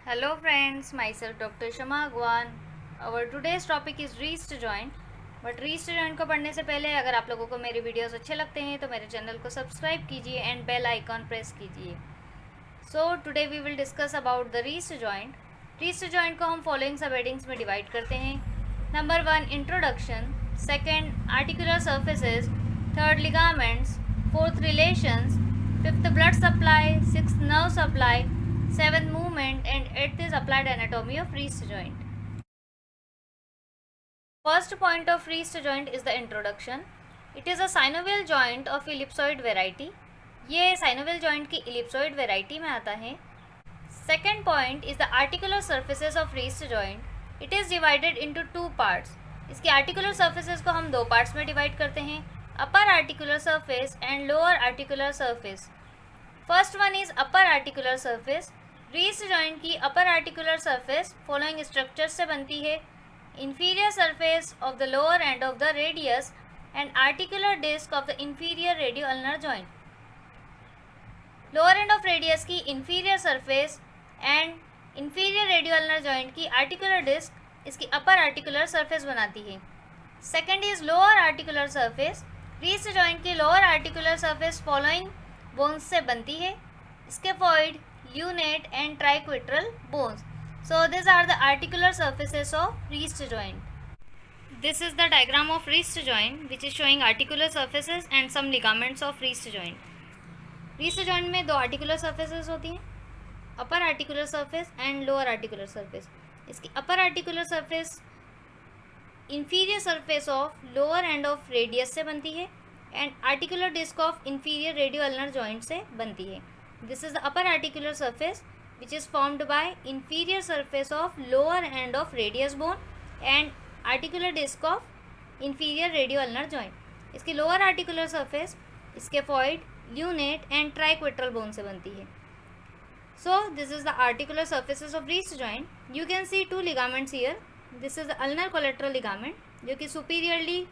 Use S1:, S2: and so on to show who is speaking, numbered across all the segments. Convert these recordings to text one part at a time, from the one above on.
S1: Hello friends, myself Dr. Shama Agwan. Our today's topic is wrist joint. But wrist joint को पढ़ने से पहले अगर आप लोगों को मेरे वीडियोस अच्छे लगते हैं तो मेरे चैनल को सब्सक्राइब कीजिए एंड बेल आइकॉन प्रेस कीजिए. So today we will discuss about the wrist joint. wrist joint को हम फॉलोइंग सब हेडिंग्स में डिवाइड करते हैं. Number 1 introduction, second articular surfaces, third ligaments, fourth relations, fifth blood supply, sixth nerve supply, seventh movement, and eighth is applied anatomy of wrist joint. First point of wrist joint is the introduction. It is a synovial joint of ellipsoid variety. ये synovial joint की ellipsoid variety में आता है. Second point is the articular surfaces of wrist joint. It is divided into two parts. इसकी articular surfaces को हम दो parts में divide करते हैं, upper articular surface and lower articular surface. First one is upper articular surface. wrist joint की upper articular surface following structure से बनती है: inferior surface of the lower end of the radius and articular disc of the inferior radio ulnar joint. Lower end of radius की inferior surface and inferior radio ulnar joint की articular disc इसकी upper articular surface बनाती है. Second is lower articular surface. wrist joint की lower articular surface following bones से बनती है: scaphoid, lunate and triquetral bones. So this are the articular surfaces of wrist joint. This is the diagram of wrist joint which is showing articular surfaces and some ligaments of wrist joint. wrist joint में दो articular surfaces होती हैं, upper articular surface and lower articular surface. इसकी upper articular surface inferior surface of lower end of radius से बनती है and articular disc of inferior radio ulnar joint से बनती है. This is the upper articular surface which is formed by inferior surface of lower end of radius bone and articular disc of inferior radio ulnar joint. इसकी lower articular surface scaphoid, lunate and triquetral bone से बनती है. So this is the articular surfaces of wrist joint. You can see two ligaments here. This is the ulnar collateral ligament जो कि superiorly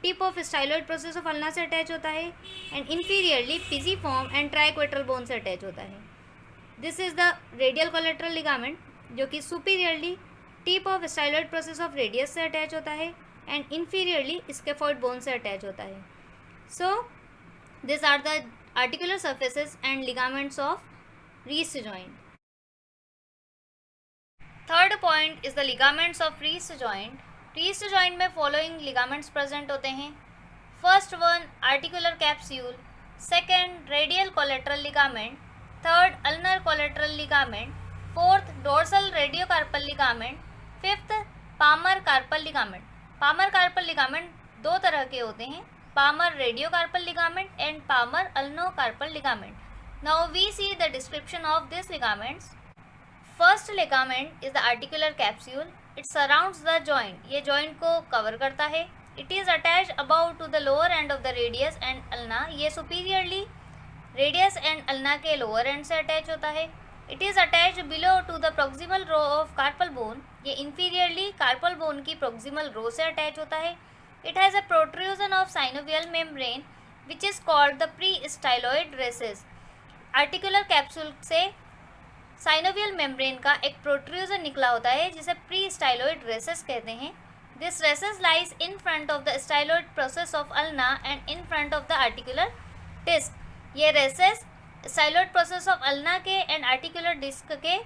S1: tip of styloid process of ulna से attach होता है and inferiorly pisiform and triquetral bone से attach होता है. This is the radial collateral ligament जो कि superiorly tip of styloid process of radius से अटैच होता है एंड इंफीरियरली स्केफॉइड बोन से अटैच होता है. So this are the articular surfaces and ligaments of wrist joint. Third point is the ligaments of wrist joint. wrist joint में following ligaments present होते हैं: first one articular capsule, second radial collateral ligament, third ulnar collateral ligament, fourth dorsal radio carpal ligament, fifth palmar carpal ligament. Palmar carpal ligament दो तरह के होते हैं: palmar radio carpal ligament and palmar ulno carpal ligament. Now we see the description of this ligaments. First ligament is the articular capsule. It surrounds the joint. ये joint को cover करता है. It is attach about to the lower end of the radius and ulna. ये superiorly radius and ulna के lower end से attach होता है. It is attach below to the proximal row of carpal bone. ये inferiorly carpal bone की proximal row से attach होता है. It has a protrusion of synovial membrane which is called the pre styloid recess. Articular capsule से synovial membrane का एक protrusion निकला होता है जिसे प्री स्टाइलॉइड रेसेस कहते हैं. This recess lies in front of the styloid process of ulna and in front of the articular disc. ये recess styloid process of ulna के एंड आर्टिकुलर डिस्क के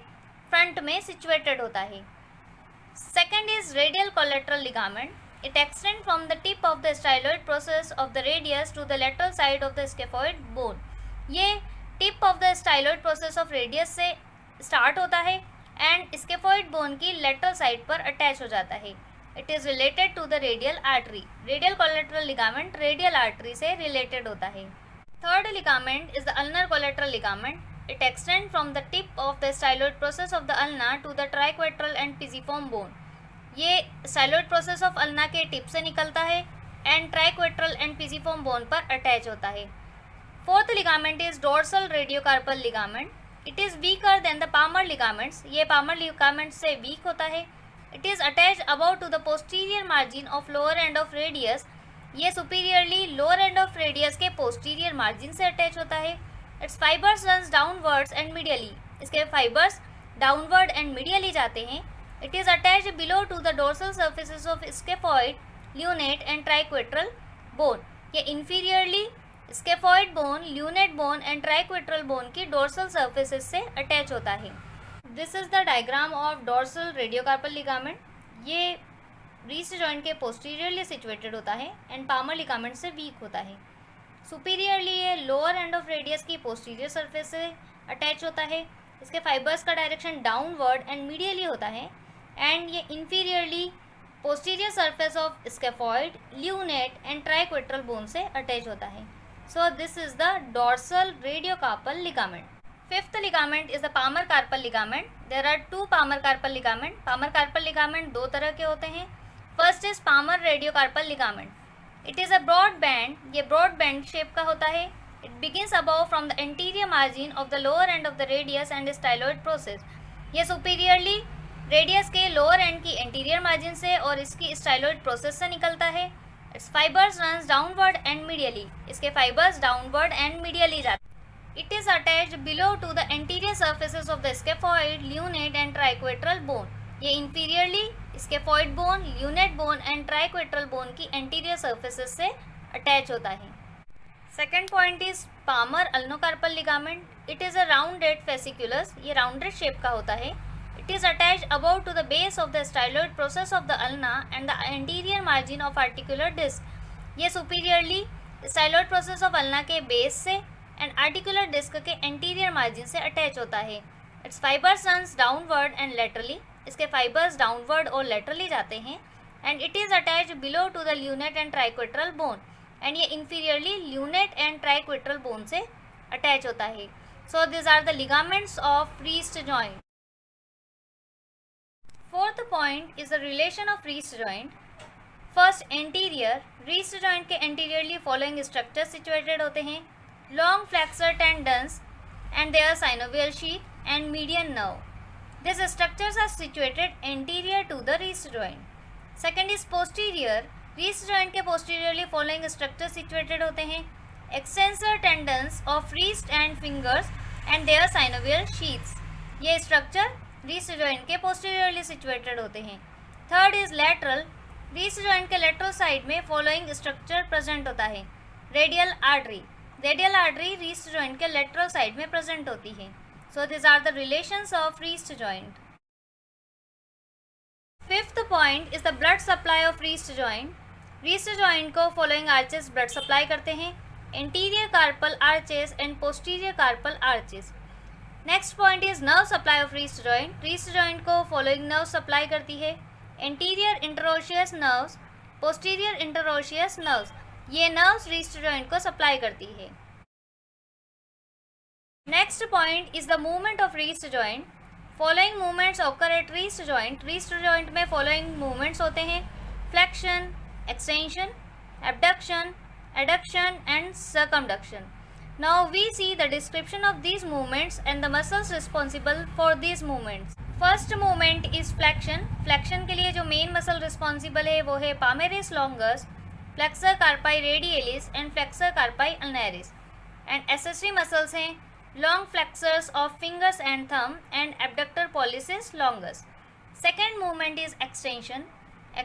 S1: फ्रंट में सिचुएटेड होता है. Second is radial collateral ligament. It extend from the tip of the styloid process of the radius to the lateral side of the scaphoid bone. ये tip of the styloid process of radius से start होता है and scaphoid bone की lateral side पर attach हो जाता है. It is related to the radial artery. Radial collateral ligament radial artery से रिलेटेड होता है. Third ligament is the ulnar collateral ligament. It extend from the tip of the styloid process of the ulna to the triquetral and pisiform bone. ये styloid process of ulna के tip से निकलता है and triquetral and pisiform bone पर attach होता है. Fourth ligament is dorsal radio carpal ligament. It is weaker than the palmar ligaments. ये palmar ligament से वीक होता है. It is attach about to the posterior margin of lower end of radius. ये superiorly lower end of radius के posterior margin से attach होता है. Its fibres runs downwards and medially. इसके फाइबर्स डाउनवर्ड एंड मीडियली जाते हैं. It is attached below to the dorsal surfaces of scaphoid, lunate and triquetral bone. ये inferiorly scaphoid bone, lunate bone and triquetral bone की dorsal surfaces से attach होता है. This is the diagram of dorsal radiocarpal ligament. ये wrist joint के posteriorly situated होता है and palmar ligament से वीक होता है. सुपीरियरली ये लोअर एंड ऑफ रेडियस की पोस्टीरियर सरफेस से अटैच होता है. इसके फाइबर्स का डायरेक्शन डाउनवर्ड एंड मीडियली होता है. एंड ये inferiorly posterior surface of scaphoid, lunate and triquetral bone से अटैच होता है. So this is the dorsal radiocarpal ligament. Fifth ligament is the palmar carpal ligament. There are two palmar carpal ligament. Palmar carpal ligament दो तरह के होते हैं. First is palmar radiocarpal ligament. It is a broad band. ये broad band shape का होता है. It begins above from the anterior margin of the lower end of the radius and styloid process. ये सुपीरियरली रेडियस के lower end की anterior margin से और इसकी स्टाइलॉइड प्रोसेस से निकलता है. Its fibres runs downward and medially. इसके फाइबर्स डाउनवर्ड एंड मीडियली जाते हैं. It is attached below to the anterior surfaces of the scaphoid, lunate and triquetral bone. ये inferiorly scaphoid bone, lunate bone and triquetral bone की anterior surfaces से attach होता है. Second point is palmar ulnocarpal ligament. It is a rounded fasciculus. ये rounded shape का होता है. It is attached above to the base of the styloid process of the ulna and the anterior margin of articular disc. ये superiorly styloid process of ulna के base से and articular disc के anterior margin से attach होता है. Its fibers runs downward and laterally. इसके fibers downward और laterally जाते हैं. And it is attached below to the lunate and triquetral bone. And ये inferiorly lunate and triquetral bone से attach होता है. So these are the ligaments of wrist joint. Fourth point is the relation of wrist joint. First, anterior. Wrist joint के anteriorly following structures situated होते हैं. Long flexor tendons and their synovial sheath and median nerve. These structures are situated anterior to the wrist joint. Second is posterior. Wrist joint के posteriorly following structures situated होते हैं. Extensor tendons of wrist and fingers and their synovial sheaths. ये structure wrist joint के posteriorly situated होते हैं. Third is lateral. Wrist joint के lateral side में following structure present होता है. Radial artery. Radial artery wrist joint के lateral side में प्रेजेंट होती है. So this are the relations of wrist joint. Fifth point is the blood supply of wrist joint. Wrist joint को following arches blood supply करते हैं. Interior carpal arches and posterior carpel arches. Next point is nerve supply of wrist joint. Wrist joint को following nerve supply करती है. Anterior interosseous nerves, posterior interosseous nerves. ये nerves wrist joint को supply करती है. Next point is the movement of wrist joint. Following movements occur at wrist joint. Wrist joint में following movements होते हैं. Flexion, extension, abduction, adduction and circumduction. Now we see the description of these movements and the muscles responsible for these movements. First movement is flexion. Flexion के लिए जो main muscle responsible है वो है palmaris longus, flexor carpi radialis and flexor carpi ulnaris. And accessory muscles हैं long flexors of fingers and thumb and abductor pollicis longus. Second movement is extension.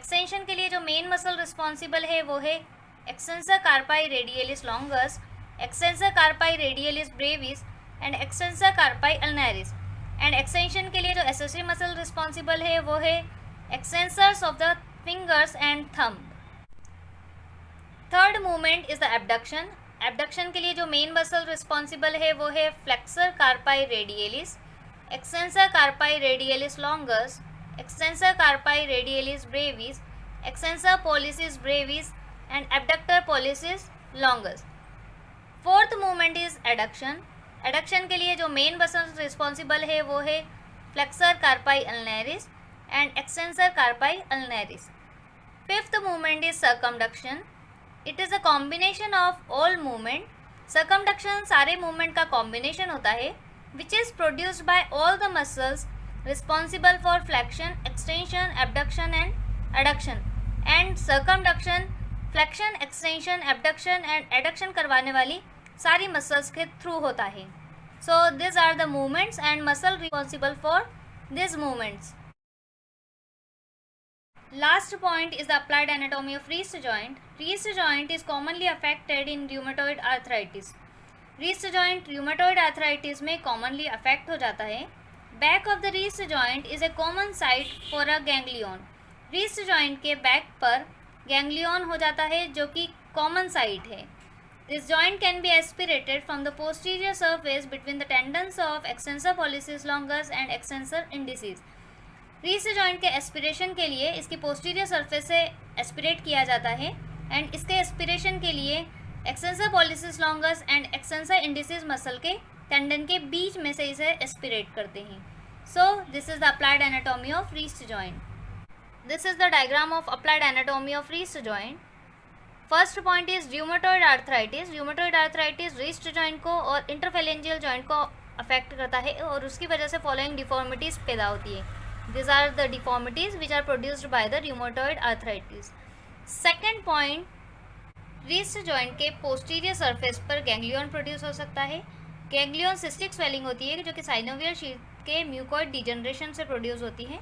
S1: Extension के लिए जो main muscle responsible है वो है extensor carpi radialis longus, extensor कार्पाई radialis Brevis and extensor carpi ulnaris. And extension के लिए जो accessory muscle responsible है वो है extensors of the fingers and thumb. Third movement is the abduction. Abduction के लिए जो मेन मसल रिस्पॉन्सिबल है वो है flexor कार्पाई radialis, extensor कार्पाई radialis longus, extensor कार्पाई radialis Brevis, extensor policies Brevis and abductor policies longus. Fourth movement is adduction. Adduction के लिए जो main muscle responsible है वो है flexor carpi ulnaris and extensor carpi ulnaris. Fifth movement is circumduction. It is a combination of all movement. Circumduction सारे movement का combination होता है which is produced by all the muscles responsible for flexion, extension, abduction and adduction. And circumduction flexion, extension, abduction and adduction करवाने वाली सारी muscles के through होता है. So this are the movements and muscle responsible for these movements. Last point is the applied anatomy of wrist joint. Wrist joint is commonly affected in rheumatoid arthritis. Wrist joint rheumatoid arthritis में commonly affect हो जाता है. Back of the wrist joint is a common site for a ganglion. Wrist joint के back पर ganglion हो जाता है जो कि common site है. This joint can be aspirated from the posterior surface between the tendons of extensor pollicis longus and extensor indicis. wrist joint के aspiration के लिए इसकी पोस्टीरियर सरफेस से एस्पिरेट किया जाता है एंड इसके एस्पिरेशन के लिए extensor pollicis longus and extensor indicis muscle के टेंडन के बीच में से इसे एस्पिरेट करते हैं. So this is the applied anatomy of wrist joint. This is the diagram of applied anatomy of wrist joint. First point is rheumatoid arthritis. Rheumatoid arthritis wrist joint को और इंटरफेलेंजियल जॉइंट को affect करता है और उसकी वजह से following deformities पैदा होती है. These are the deformities which are produced by the rheumatoid arthritis. Second point, wrist joint के posterior surface पर ganglion produce हो सकता है. Ganglion cystic swelling होती है जो कि synovial sheath के mucoid degeneration से produce होती है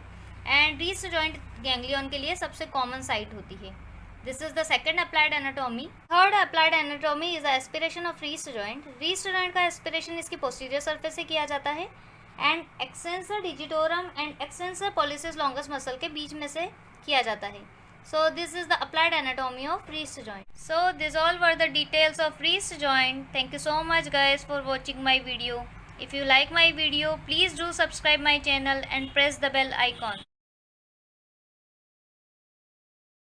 S1: and wrist joint ganglion के लिए सबसे common site होती है. This is the second applied anatomy. Third applied anatomy is the aspiration of wrist joint. Wrist joint का aspiration इसकी posterior surface से किया जाता है and extensor digitorum and extensor pollicis longus muscle के बीच में से किया जाता है. So this is the applied anatomy of wrist joint. So this all were the details of wrist joint. Thank you so much guys for watching my video. If you like my video, please do subscribe my channel and press the bell icon.